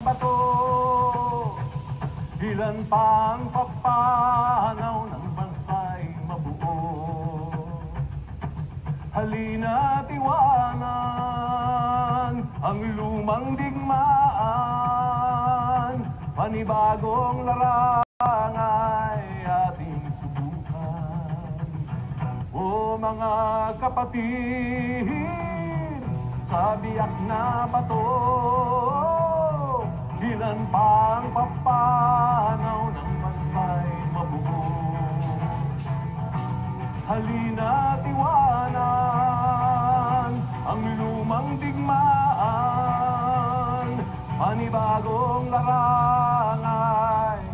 bato. Ilan pang papanaw ng bansa'y mabuo. Halina't iwanan ang lumang digmaan, panibagong larangay ating subukan. O mga kapatid, sa biyak na bato, ilan pang papanaw ng bansa'y mabuo. Halina't iwanan ang lumang digmaan, panibagong larangay